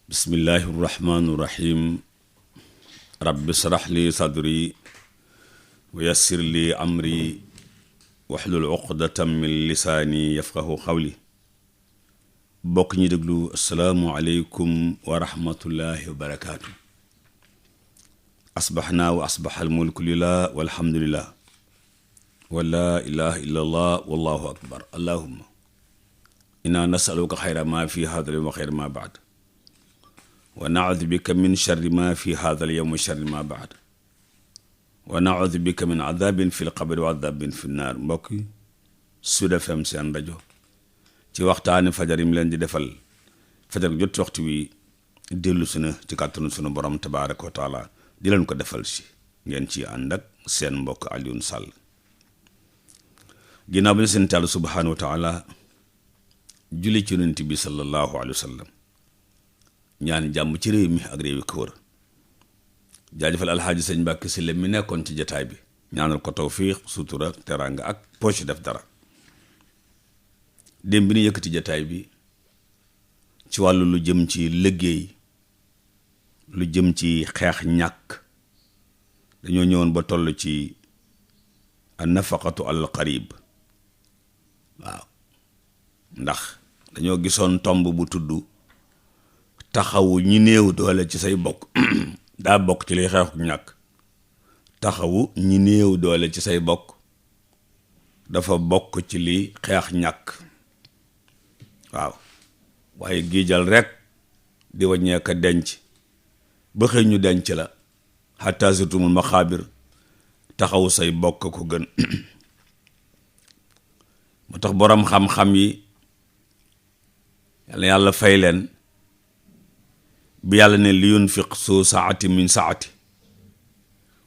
bismillahi irrahmani irrahim rabbi srah li sadri wa yassir li amri wahlul uqdatan min lisaani yafqahu qawli. bokk ñi déglu asalaamu aleykum wa rahmatullahi wa barakaatu. asbaxnaa wa asbaxa almulku lillah walhamdulillah wa laa ilaha illa allah wallahu akbar. allahumma inna nasaluka xayra ma fi hada al yawm wa xayra ma baad wa naudu bika min charri ma fi hada al yawm wa charri ma baad wa naudu bika min adabin fi lqabri wa adabin fi nnaar. mbokk yi Sud FM seen rajo ci waxtaani fajar yi mu leen di defal fajar jot waxtu wi dellu sunu ci kàttanu sunu borom tabaaraka wa taala di leen ko defal si ngeen ci ànd ak seen mbokk Alioune Sall. ginnaaw bi ñu seen tàll subhaanahu wa taala julli ci yonent bi sallallahu alayhi wa sallam, ñaan jàmm ci réew mi ak réew yi ko wër, jaajëfal alxaaji sëñ Mbàkke Sylla mi nekkoon ci jataay bi, ñaanal ko tawfiix sutura teraanga ak poche def dara. démb bi ñu yëkkati jataay bi ci wàllu lu jëm ci liggéey, lu jëm ci xeex ñàkk. dañoo ñëwoon ba toll ci an nafaqatu al qarib. waaw ndax dañoo gisoon tomb bu tudd taxawu ñi néew doole ci say bokk daa bokk ci liy xeexu ñàkk. taxawu ñi néew doole ci say bokk dafa bokk ci li xeex ñàkk. waaw waaye giijal rek di waññeeka denc ba xëy ñu denc la xataa zurtumul maxaabir. taxawu say bokk ko gën. moo tax boroom xam-xam yi yàlla fay leen bi yàlla ne li yunfiq suu saati min saati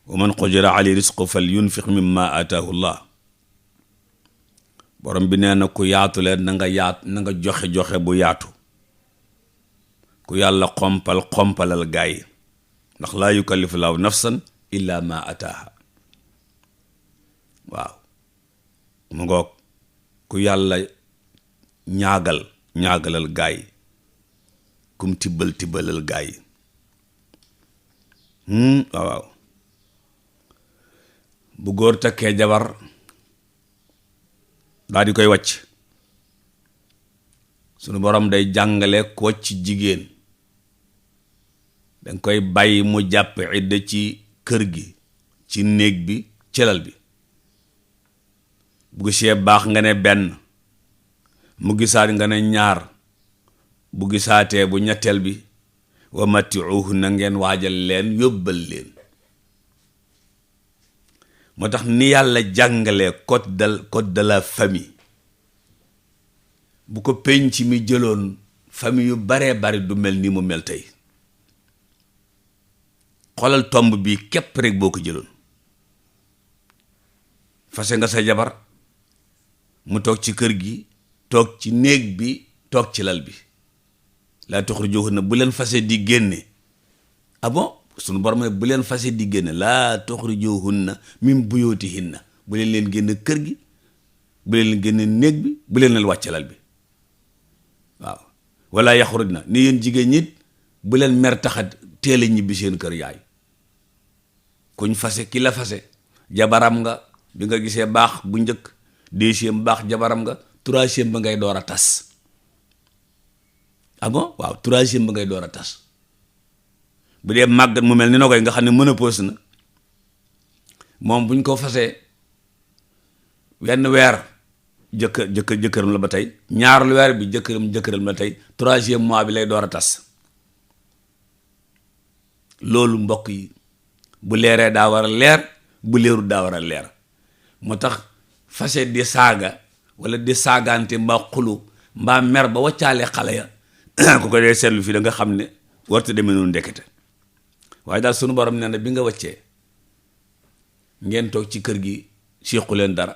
wa man qudira alayhi rizqu fal yunfiq mimma ataahu llah. borom bi nee na ku yaatu leen na nga joxe bu yaatu. ku yàlla xompalal gaay ndax laa yukallifu laahu nafsan illa ma ataaha. waaw mu ngoog ku yàlla ñaagalal gaay kum tibbalal gaay. waaw bu góor takkee jabar daa di koy wàcc, sunu borom day jàngale ko wàcc jigéen danga koy bàyyi mu jàpp idda ci kër gi, ci néeg bi, ci lal bi. bu gisee baax nga ne benn, mu gisaat nga ne ñaar, bu gisaatee bu ñetteel bi wa matiuhu na ngeen waajal leen yóbbal leen. moo tax ni yàlla jàngalee code de la famille, bu ko penc mi jëloon famille yu baree bari du mel ni mu mel tey. xoolal tomb bi képp rek boo ko jëloon. fase nga sa jabar mu toog ci kër gi, toog ci néeg bi, toog ci lal bi. laa tuxrijuhunna bu leen fase di génne. ah bon sunu borom ne bu leen fase di génne, laa tuxrijuhunna min buyutihinna. bu leen leen génne kër gi, bu leen leen génne néeg bi, bu leen leen wàcce lal bi. waaw wala yaxrujna ni yéen jigéen ñit bu leen mer taxat teel a ñibbi seen kër yaay. kuñ fase ki la fase jabaram nga bi nga gisee baax bu njëkk, deuxième baax jabaram nga, troisième ba ngay door a tas. ah bon waaw troisième ba ngay door a tas. bu dee màggat mu mel ni na koy nga xam ne ménopause na, moom buñ ko fasee wenn weer jëkkëram la ba tey, ñaareelu weer bi jëkkëram la tey, troisième mois bi lay door a tas. loolu mbokk yi bu leeree daa war a leer, bu leerul daa war a leer. moo tax fase di saaga wala di saagante mbaa xulu mbaa mer ba waccaale xale ya ku ko dee seetlu fii da nga xam ne warta demee noonu ndekete. waaye daal sunu borom nee na bi nga waccee ngeen toog ci kër gi séqu leen dara,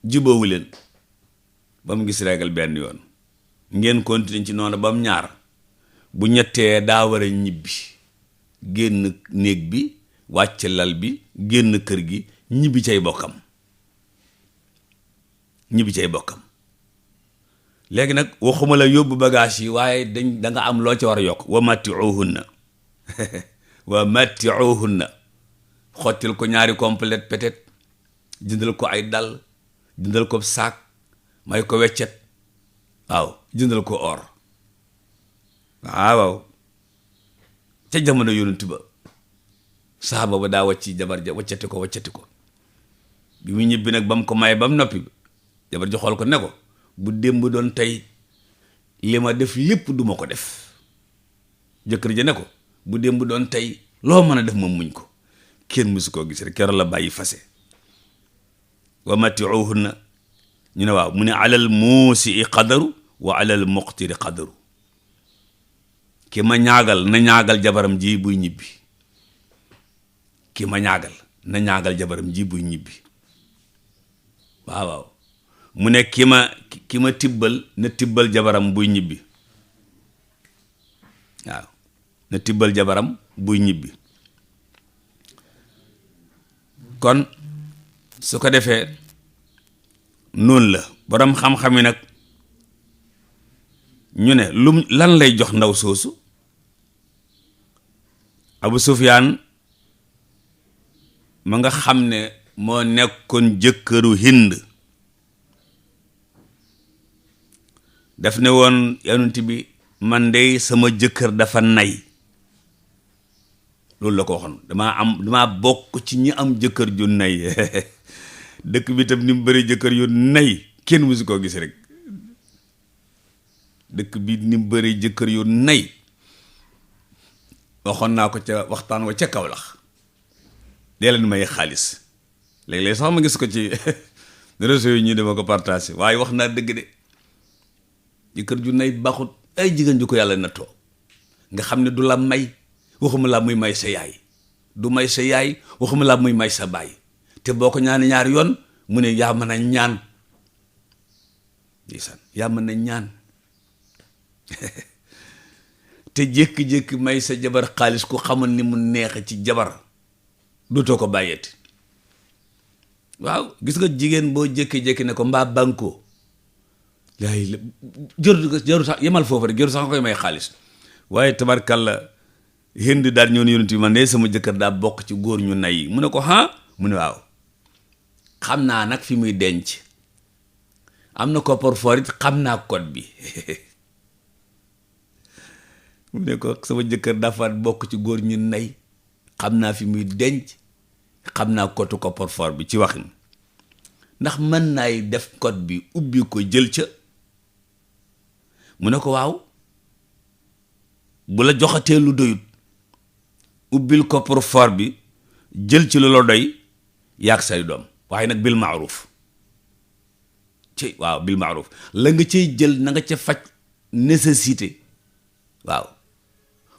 jubóowu leen ba mu gis régal benn yoon, ngeen continuer ci noonu ba mu ñaar, bu ñettee daa war a ñibbi, génn néeg bi, wàcc lal bi, génn kër gi, ñibbi cay bokkam. léegi nag waxuma la yóbbu bagage yi waaye da nga am loo ci war a yokk wa matti'uhunna wa matti'uhunna xottil ko ñaari complète peut-être jëndal ko ay dal jëndal ko saak may ko weccet waaw jëndal ko or waaw ca jamono yonent ba saaba ba daa wàcci jabar ja waccati ko bi mu ñibbi nag ba mu ko may ba mu noppi jabar ji xool ko ne ko bu démb doon tey li ma def lépp duma ko def jëkkër ji ne ko bu démb doon tey loo mën a def ma muñ ko kenn mësu koo gis rek keroog la bàyyi fase wa mati'uhunna ñu ne waaw mu ne alal muusi qadaru wa alal muqtiri qadaru ki ma ñaagal na ñaagal jabaram ji buy ñibbi ki ma ñaagal na ñaagal jabaram ji buy ñibbi waaw mu ne ki ma tibbal na tibbal jabaram buy ñibbi waaw na tibbal jabaram buy ñibbi kon su ko defee noonu la borom xam-xam yi nag ñu ne lan lay jox ndaw soosu Abu Sufyaan ma nga xam ne moo nekkoon jëkkëru Hind daf ne woon yonent bi man de sama jëkkër dafa nay loolu la ko waxoon damaa bokk ci ñi am jëkkër ju nay dëkk bi tam ni mu bëri jëkkër yu nay kenn musu koo gis rek dëkk bi ni mu bëri jëkkër yu nay waxoon naa ko ca waxtaan wa ca Kawlax dee leen may xaalis léeg-léeg sax ma gis ko ci réseau yi ñu dema ko partagé waaye wax naa dëgg de jëkkër ju nay baaxut ay jigéen ju ko yàlla nattoo nga xam ne du la may waxuma laa muy may sa yaay du may sa yaay waxuma laa muy may sa baay te boo ko ñaani ñaari yoon mu ne yaa mën a ñaan ndeysaan yaa mën a ñaan te jékki-jékki may sa jabar xaalis ku xamul ni mu neexe ci jabar dootoo ko bàyyeeti waaw gis nga jigéen boo jékki-jékki ne ko mbaa banko laay jëru sax yemal foofu rek jëru sax nga koy may xaalis waaye tabarkalla Hind daal ñëw ne yonent bi man de sama jëkkër daa bokk ci góor ñu nay mu ne ko mu ne waaw xam naa nag fi muy denc am na coffre-fort it xam naa code bi mu ne ko sama jëkkër dafa bokk ci góor ñu nay xam naa fi muy denc xam naa code coffre-fort bi ci waxin ndax mën naay def code bi ubbi ko jël ca mu ne ko waaw bu la joxatee lu doyut ubbil coffre-fort bi jël ci lu la doy yaag say doom waaye nag bil maaruf ci waaw bil maaruf la nga cay jël na nga ca faj nécessité waaw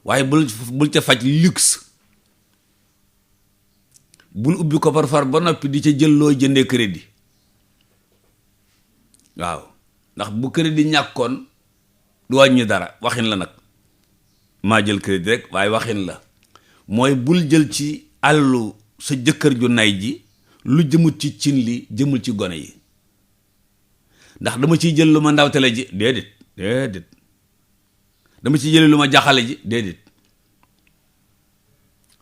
waaye bul ca faj luxe bul ubbi coffre-fort ba noppi di ca jël loo jëndee crédit waaw ndax bu crédit ñàkkoon du wàññi dara waxin la nag maa jël crédit rek waaye waxin la mooy bul jël ci àllu sa jëkkër ju nay ji lu jëmut ci cin li jëmul ci gone yi ndax dama ciy jël lu ma ndawtale ji déedéet dama ciy jël lu ma jaxale ji déedéet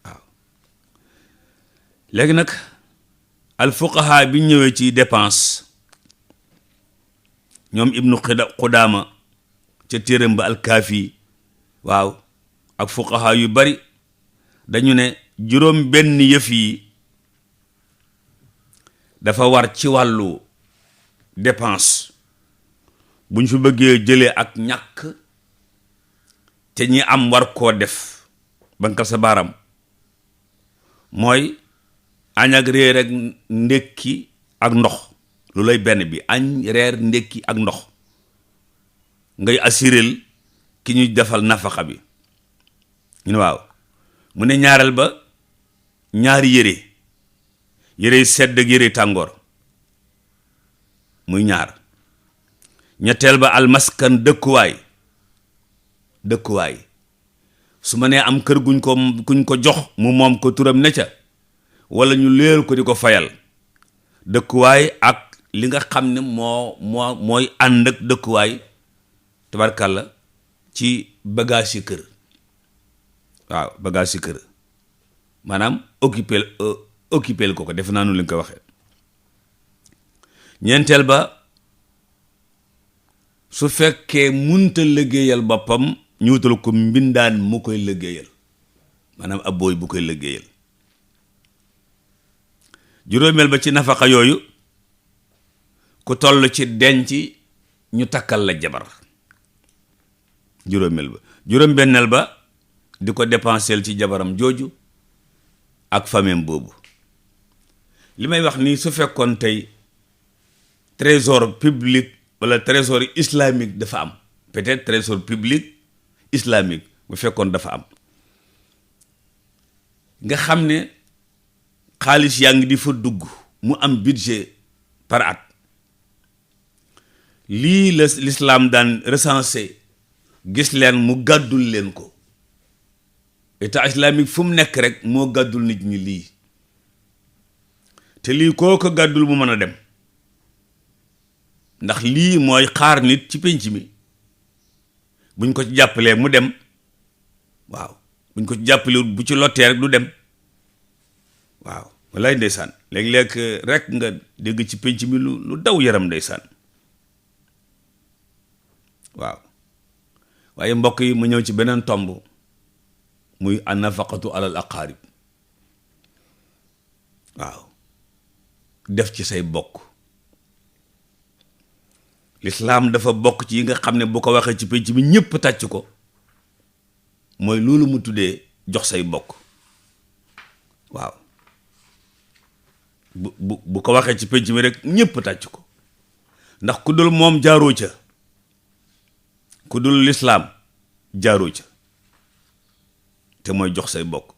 waaw léegi nag al fuqaha bi ñëwee ci dépense ñoom ibnu Qudaama ca téeram ba al kaafi waaw ak fuqaha yu bari dañu ne juróom benn yëf yi dafa war ci wàllu dépense bu ñu fi bëggee jëlee ak ñàkk te ñi am war koo def bankal sa baaram mooy añ ak réer ak ndékki ak ndox lu lay benn bi añ reer ndékki ak ndox ngay assurel ki ñuy defal nafaqa bi ñu ne waaw mu ne ñaareel ba ñaari yére sedd ak yére tàngoor muy ñaar ñetteel ba almaskan dëkkuwaay su ma nee am kër kuñ ko jox mu moom ko turam ne ca wala ñu leer ko di ko fayal dëkkuwaay ak li nga xam ne mooy ànd ak dëkkuwaay tabarkàlla ci bagage yi kër. waaw bagage yi kër maanaam occupeel ko def naa nu li nga koy waxee. ñeenteel ba su fekkee munta liggéeyal boppam ñu wutal ko mbindaan mu koy liggéeyal maanaam ab booy bu koy liggéeyal. juróomeel ba ci nafaqa yooyu ku toll ci denc ñu takkal la jabar. juróomeel ba juróom-benneel ba di ko dépenseel ci jabaram jooju ak famem boobu. li may wax nii su fekkoon tey trésor public wala trésor islamique dafa am, peut-être trésor public islamique bu fekkoon dafa am, nga xam ne xaalis yaa ngi di fa dugg mu am budget par at, lii la l'islam daan recensé gis leen mu gàddul leen ko. état islamique fu mu nekk rek moo gàddul nit ñi lii, te lii koo ko gàddul mu mën a dem, ndax lii mooy xaar nit ci penc mi buñ ko ci jàppalee mu dem. waaw buñ ko ci jàppalee bu ci lottee rek du dem. waaw wallaay ndeysaan léeg-léeg rek nga dégg ci penc mi lu daw yaram ndeysaan. waaw waaye mbokk yi mu ñëw ci beneen tomb muy annafaqatu alal aqarib. waaw def ci say bokk. lislaam dafa bokk ci yi nga xam ne bu ko waxee ci penc mi ñëpp tàcc ko, mooy loolu mu tuddee jox say bokk. waaw bu ko waxee ci penc mi rek ñëpp tàcc ko, ndax ku dul moom jaaroo ca, ku dul lislaam jaaroo ca, te mooy jox say bokk.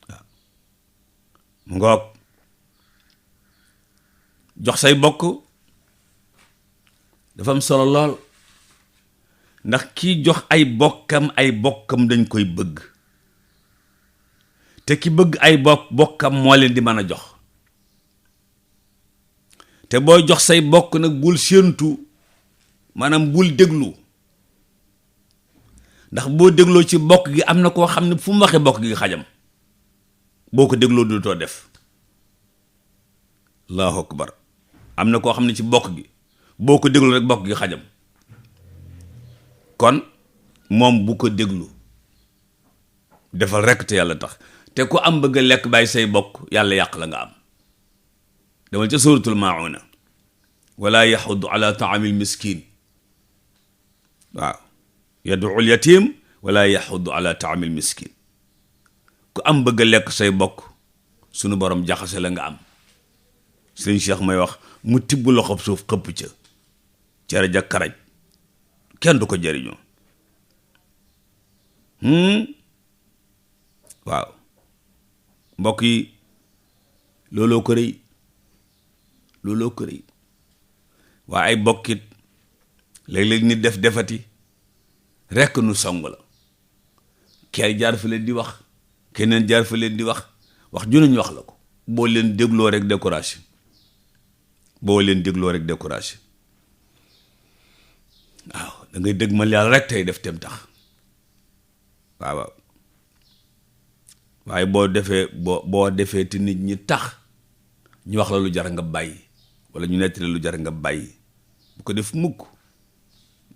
waaw mu ngoog jox say bokk dafa am solo lool, ndax kii jox ay bokkam dañ koy bëgg, te ki bëgg ay bokkam moo leen di mën a jox. te booy jox say bokk nag bul séentu, maanaam bul déglu, ndax boo dégloo ci bokk gi am na koo xam ne fu mu waxee bokk gi xajam, boo ko dégloo du too def. allahu akbar. am na koo xam ne ci bokk gi boo ko déglu rek bokk gi xajam, kon moom bu ko déglu, defal rekk te yàlla tax. te ku am bëgg a lekk bàyyi say bokk yàlla yàq la nga am. demal ca suratul mauna, wala yaxudu ala taamil miskin. waaw yad'ul yatim wala yaxudu ala taamil miskin. ku am bëgg a lekk say bokk sunu borom jaxase la nga am. sëñ Cheikh may wax mu tibb loxob suuf xëpp ca cere ja karaj kenn du ko jëriñoo. waaw mbokk yi looloo ko rëy, looloo ko rëy. waaye ay bokkit léeg-léeg nit defati rekk nu song la, kee jaar fa leen di wax, keneen jaar fa leen di wax ju nañu wax la ko. boo leen dégloo rek découragé, boo leen dégloo rek découragé. waaw da ngay dégg ma yàlla rek tey def tem tax. waaw waaye boo defee te nit ñi tax ñu wax la lu jar nga bàyyi, wala ñu nettali lu jar nga bàyyi, bu ko def mukk.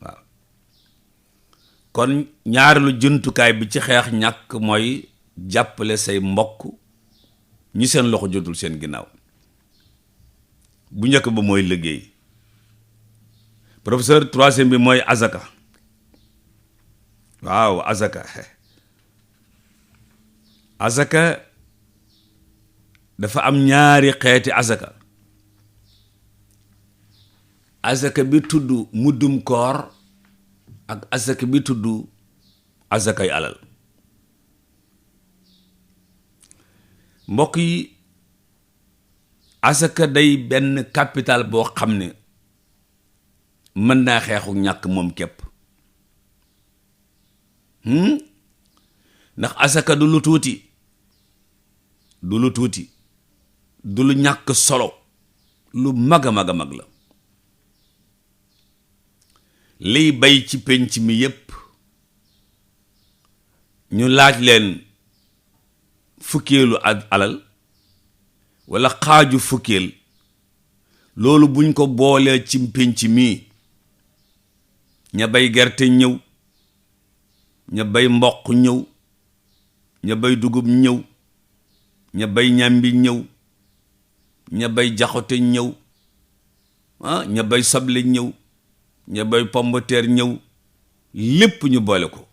waaw kon ñaareelu jumtukaay bi ci xeex ñàkk mooy jàppale say mbokk ñi seen loxo jotul seen ginnaaw. bu njëkk ba mooy liggéey. professeur troisième bi mooy azaka. waaw azaka dafa am ñaari xeeti azaka bi tudd muddum koor ak azaka bi tudd azakay alal. mbokk yi azaka day benn capital boo xam ne mën naa xeexu ñàkk moom képp. ndax azaka du lu tuuti, du lu ñàkk solo, lu mag a mag la. liy bay ci penc mi yépp ñu laaj leen fukkeelu ak alal walla xaaju fukkeel, loolu buñ ko boolee ci penc mi, ña bay gerte ñëw, ña bay mboq ñëw, ña bay dugub ñëw, ña bay ñambi ñëw, ña bay jaxote ñëw, ña bay soble ñëw, ña bay pomme de terre ñëw, lépp ñu boole ko.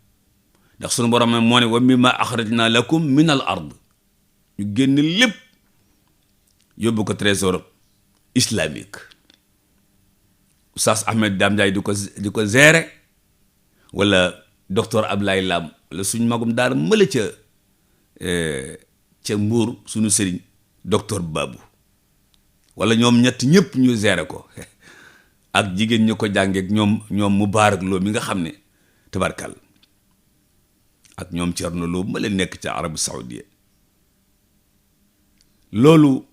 ndax sunu borom moo ne wa mimma axrajna lakum min al ard, ñu génn lépp yóbbu ko trésor islamique. Oustaz Ahmed Dame Ndiaye di ko gérer, wala docteur Ablaye Lam, wala suñ magum daara mëla ca Mbuur suñu sëriñ docteur Babou, wala ñoom ñett ñëpp ñu gérer ko ak jigéen ñu ko jàngeek ñoom Mubaarak Lo mi nga xam ne tabarkal, ak ñoom Cerno Lo ma leen nekk ca Arabu Saoudia. loolu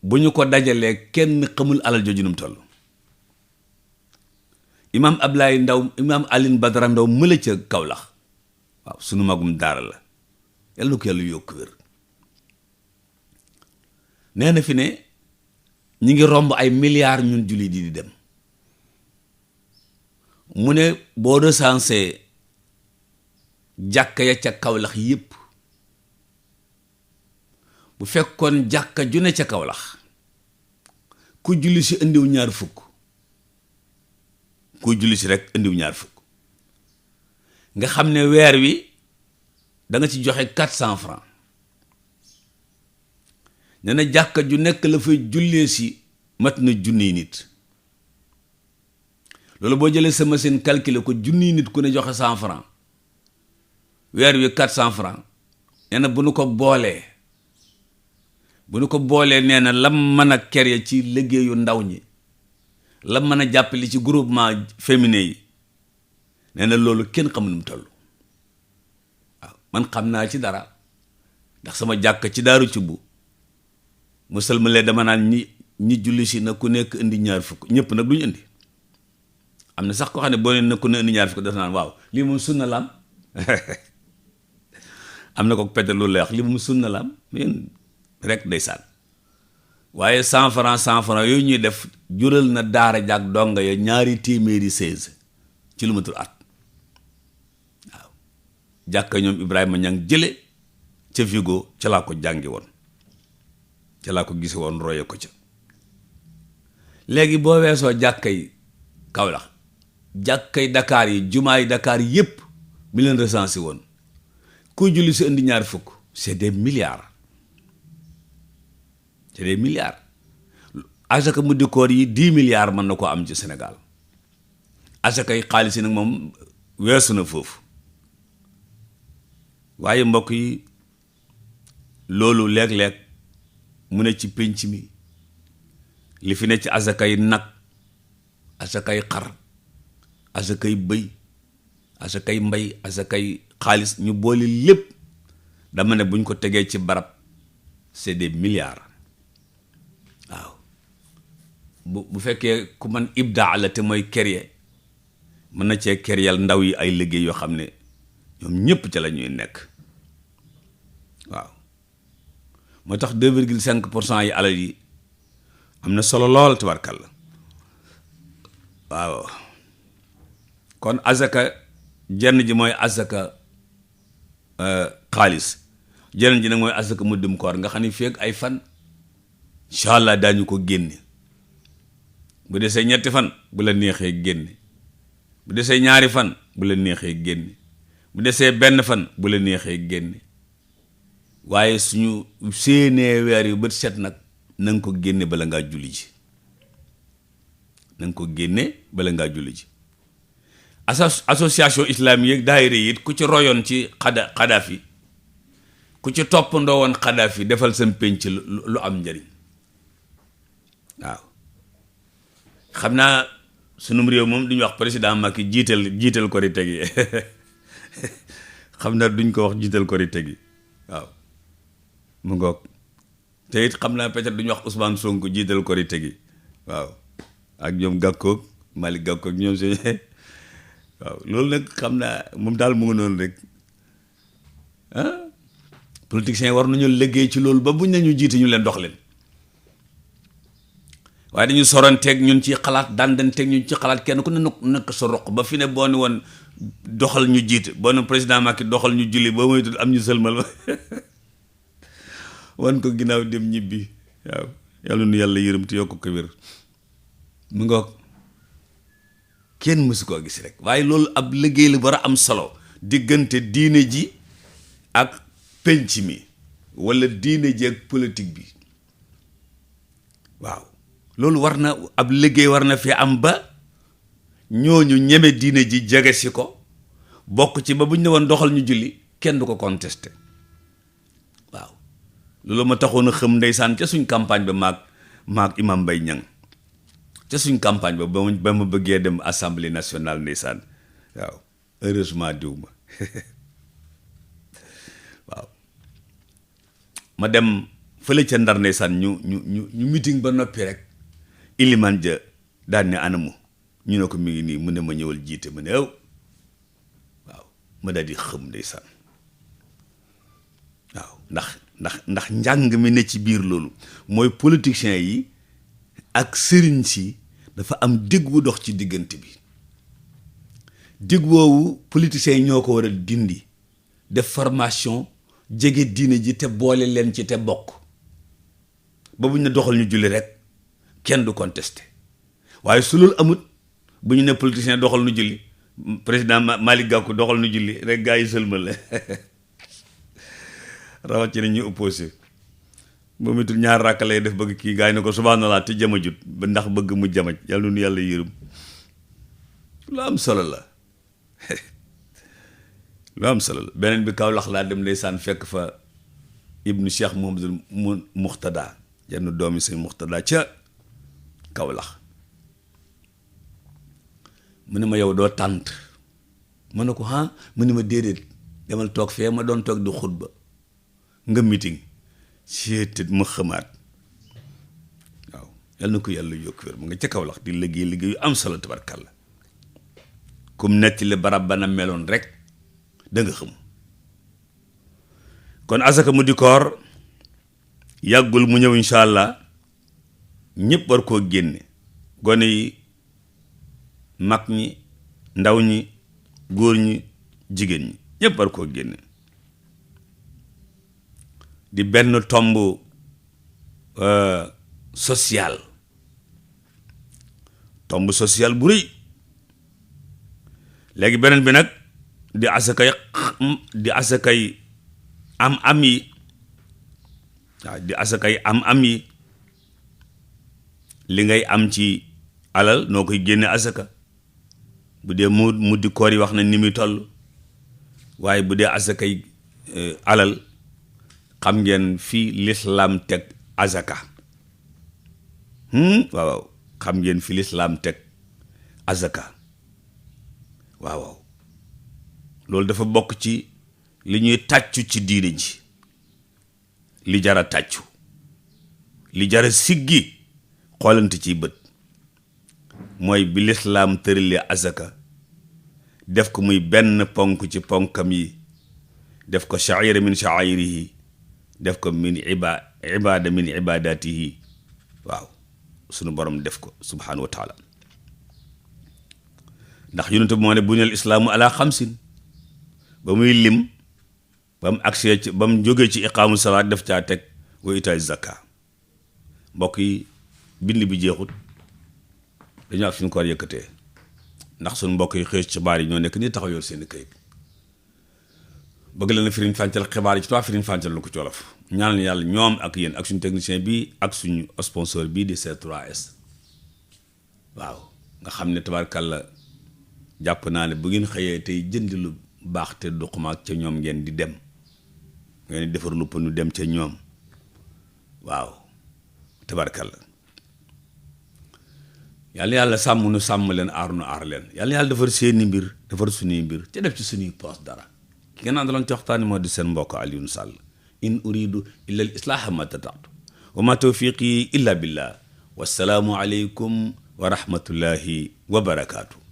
bu ñu ko dajalee kenn xamul alal jooju num toll. imaam Ablaye Ndaw, imaam Alioune Badara Ndaw mëla ca Kawlax, waaw sunu magum daara la, yàlla na ko yàlla yokk wér. nee na fi ne ñi ngi romb ay milliards ñun jullit di dem. mu ne boo recensé jàkka ya ca Kawlax yépp, bu fekkoon jàkka ju ne ca Kawlax ku julli si indiw ñaar fukk, ku julli si rek indiw ñaar fukk, nga xam ne weer wi da nga ci joxe 400 francs. nee na jàkka ju nekk la fay jullee si mat na junniy nit. loolu boo jëlee sa machine calculer ko, junniy nit ku ne joxe 100 francs, weer wi 400 francs. nee na bu nu ko boolee nee na lam mën a créer ci liggéeyu ndaw ñi, lam mën a jàppale ci groupement féminin yi, nee na loolu kenn xam nu mu toll. waaw man xam naa ci dara, ndax sama jàkk ci daaru ci bu musalmalee dama naan ñi julli si na ku nekk indi ñaar fukk, ñëpp nag duñu indi. am na sax ko xam ne boo nee na ku ne indi ñaar fukk def naan waaw lii moom sunna laam am na ko pete loolu lay wax, lii moom sunna laam rek ndeysaan. waaye 100 francs yooyu ñuy def jural na daara jàkk donga ya 216 ci lu matul at. waaw jàkka ñoom Ibrahima Ñang jële ca Vigo ca laa ko jàngi woon, ca laa ko gise woon, roye ko ca. léegi boo weesoo jàkkay Kawlax, jàkkay Dakar yi, jumaay Dakar yépp bi leen recensé woon, kuy julli si indi ñaar fukk, c'est des milliards. c'est des milliards. asaka mu dikoor yi 10 milliards mën na ko am ci Sénégal. asakay xaalis yi nag moom weesu na foofu. waaye mbokk yi, loolu léeg-léeg mu ne ci pénc mi li fi ne ci asakay nag, asakay xar, asakay bëy, asakay mbay, asakay xaalis, ñu boole lépp, dama ne buñ ko tegee ci barab c'est des milliards. waaw bu fekkee ku man ibdaa la te mooy créer, mën na cee créer ndaw yi ay liggéey yoo xam ne ñoom ñépp ca la ñuy nekk. waaw moo tax 2,5% yi alal yi am na solo lool tabarkalla. waaw kon azaka jenn ji mooy azaka xaalis, jenn ji nag mooy azaka muddum koor, nga xam ne feeg ay fan incha allah daañu ko génne. bu desee ñetti fan bu la neexee génne, bu desee ñaari fan bu la neexee génne, bu desee benn fan bu la neexee génne. waaye suñu séenee weer yu bët set nag na nga ko génne bala ngaa julli ji, na nga ko génne bala ngaa julli ji. association islamique yeeg daayira yi ku ci royoon ci Xadaafi, ku ci toppandoo woon Xadaafi, defal sam pénc lu am njariñ. waaw xam naa sunum réew moom duñu wax président Macky jiital korite gi xam naa duñ ko wax jiital korite gi. waaw mu ngoog. te it xam naa peut-être duñu wax Ousmane Sonko jiital korite gi. waaw ak ñoom Gàkkoog Malick Gakou ak ñoom si waaw loolu nag xam naa moom daal mu ngi noonu rek ah politiciens yi war nañu liggéey ci loolu ba buñ nañu jiite ñu leen dox leen waaye dañu soranteeg ñun ci xalaat dandanteeg ñun ci xalaat kenn ku ne nekk sa roq ba fi ne boo ni woon doxal ñu jiite boo ne président Macky doxal ñu julli ba moytul am ñu sëlmal wan ko ginnaaw dem ñibbi waaw yàlla nu yàlla yërëm te yokk ko wér mu nga kenn mësu koo gis rek waaye loolu ab liggéey la war a am solo diggante diine ji ak penc mi walla diine ji ak politique bi waaw loolu war na ab liggéey war na fi am ba ñooñu ñeme diine ji jege si ko bokk ci ba bu ñu ne woon doxal ñu julli kenn du ko contesté waaw loolu ma taxoon a xam ndeysaan ca suñ campagne ba maag Imam Mbaye Niang ca suñ campagne ba ma bëggee dem assemblée nationale ndeysaan waaw heureusement diw ma waaw ma dem fële ca Ndar ndeysaan ñu meeting ba noppi rek iliman ja daan ne anamu ñu ne ko mi ngi nii mu ne ma ñëwal jiite ma ne aw waaw ma daal di xëm ndeysaan waaw ndax njàng mi ne ci biir loolu mooy politiciens yi ak sëriñ si dafa am digg wu dox ci diggante bi digg woowu politiciens yi ñoo ko war a dindi def formation jege diine ji te boole leen ci te bokk ba bu ñu ne doxal ñu julli rek kenn du contesté waaye su loolu amut bu ñu ne politicien doxal nu julli président Malick Gakou doxal nu julli rek gaa yi sëlmal la rawatina ñu opposé moom itul ñaar ràkk lay def bëgg kii gaa yi ne ko subhanallah te jamajut ba ndax bëgg mu jamaj yàlla nu yàlla yërëm lu am solo la lu am solo la beneen bi Kaolack laa dem ndeysaan fekk fa ibnu Cheikh Mouhamadul Muxtada jenn doomi sëñ Muxtada ca Kaolack mu ne ma yow doo tànt mu ne ko mu ne ma déedéet demal toog fee ma doon toog di xutba nga meeting seetet ma xamaat waaw yal na ko yàlla yokk wér mu nga ca Kaolack di liggéey yu am solo tabarkalla comme netti le barab bana meloon rek da nga xam kon asaka mu di koor yàggul mu ñëw insha allah ñëpp war koo génne gone yi mag ñi ndaw ñi góor ñi jigéen ñi ñëpp war koo génne di benn tomb social bu rëy léegi beneen bi nag di asakay am yi waaw di asakay am yi li ngay am ci alal noo koy génne asaka bu dee mu di koor yi wax na ni muy toll waaye bu dee asakay alal xam ngeen fii lislaam teg asaka waaw xam ngeen fi lislaam teg asaka waaw loolu dafa bokk ci li ñuy tàccu ci diine ji li jara tàccu li jara siggi xoolante ciy bët mooy bi lislaam tëralee asaka def ko muy benn ponk ci ponkam yi def ko sha'ira min sha'airihi def ko min ibada min ibadatihi waaw sunu borom def ko subhanahu wa taala ndax yonent bi moo ne buniyal islaamu ala xamsin ba muy lim ba mu agsee ci ba mu jógee ci iqaamu salaat def caa teg wa itaay zakka mbokk yi bind bi jeexut dañoo ak suñu ko war yëkkatee ndax suñu mbokk yi xëy ci xibaar yi ñoo nekk ni taxaw yor seeni këyit bëgg leen a firiñ fàncal xibaar yi ci toi firiñ fàncal lu ko ci wolof ñaan yàlla ñoom ak yéen ak suñu technicien bi ak suñu sponsor bii di C3S waaw nga xam ne tabaarkàlla jàpp naa ne bu ngeen xëyee tey jënd lu baax te duqumaak ca ñoom ngeen di dem ngeen di defar lu nu dem ca ñoom waaw tabaarkàlla yàlla sàmm nu sàmm leen aar nu aar leen yàlla defar seeni mbir defar suñuy mbir te def ci suñuy poos dara ki ngeen àndaloon ci waxtaani moo di seen mbokk Alioune Sall in uridu illa al islaaha ma tataatu wa ma tawfiqi illa billah wassalaamu aleykum wa rahmatullahi wa barakaatu.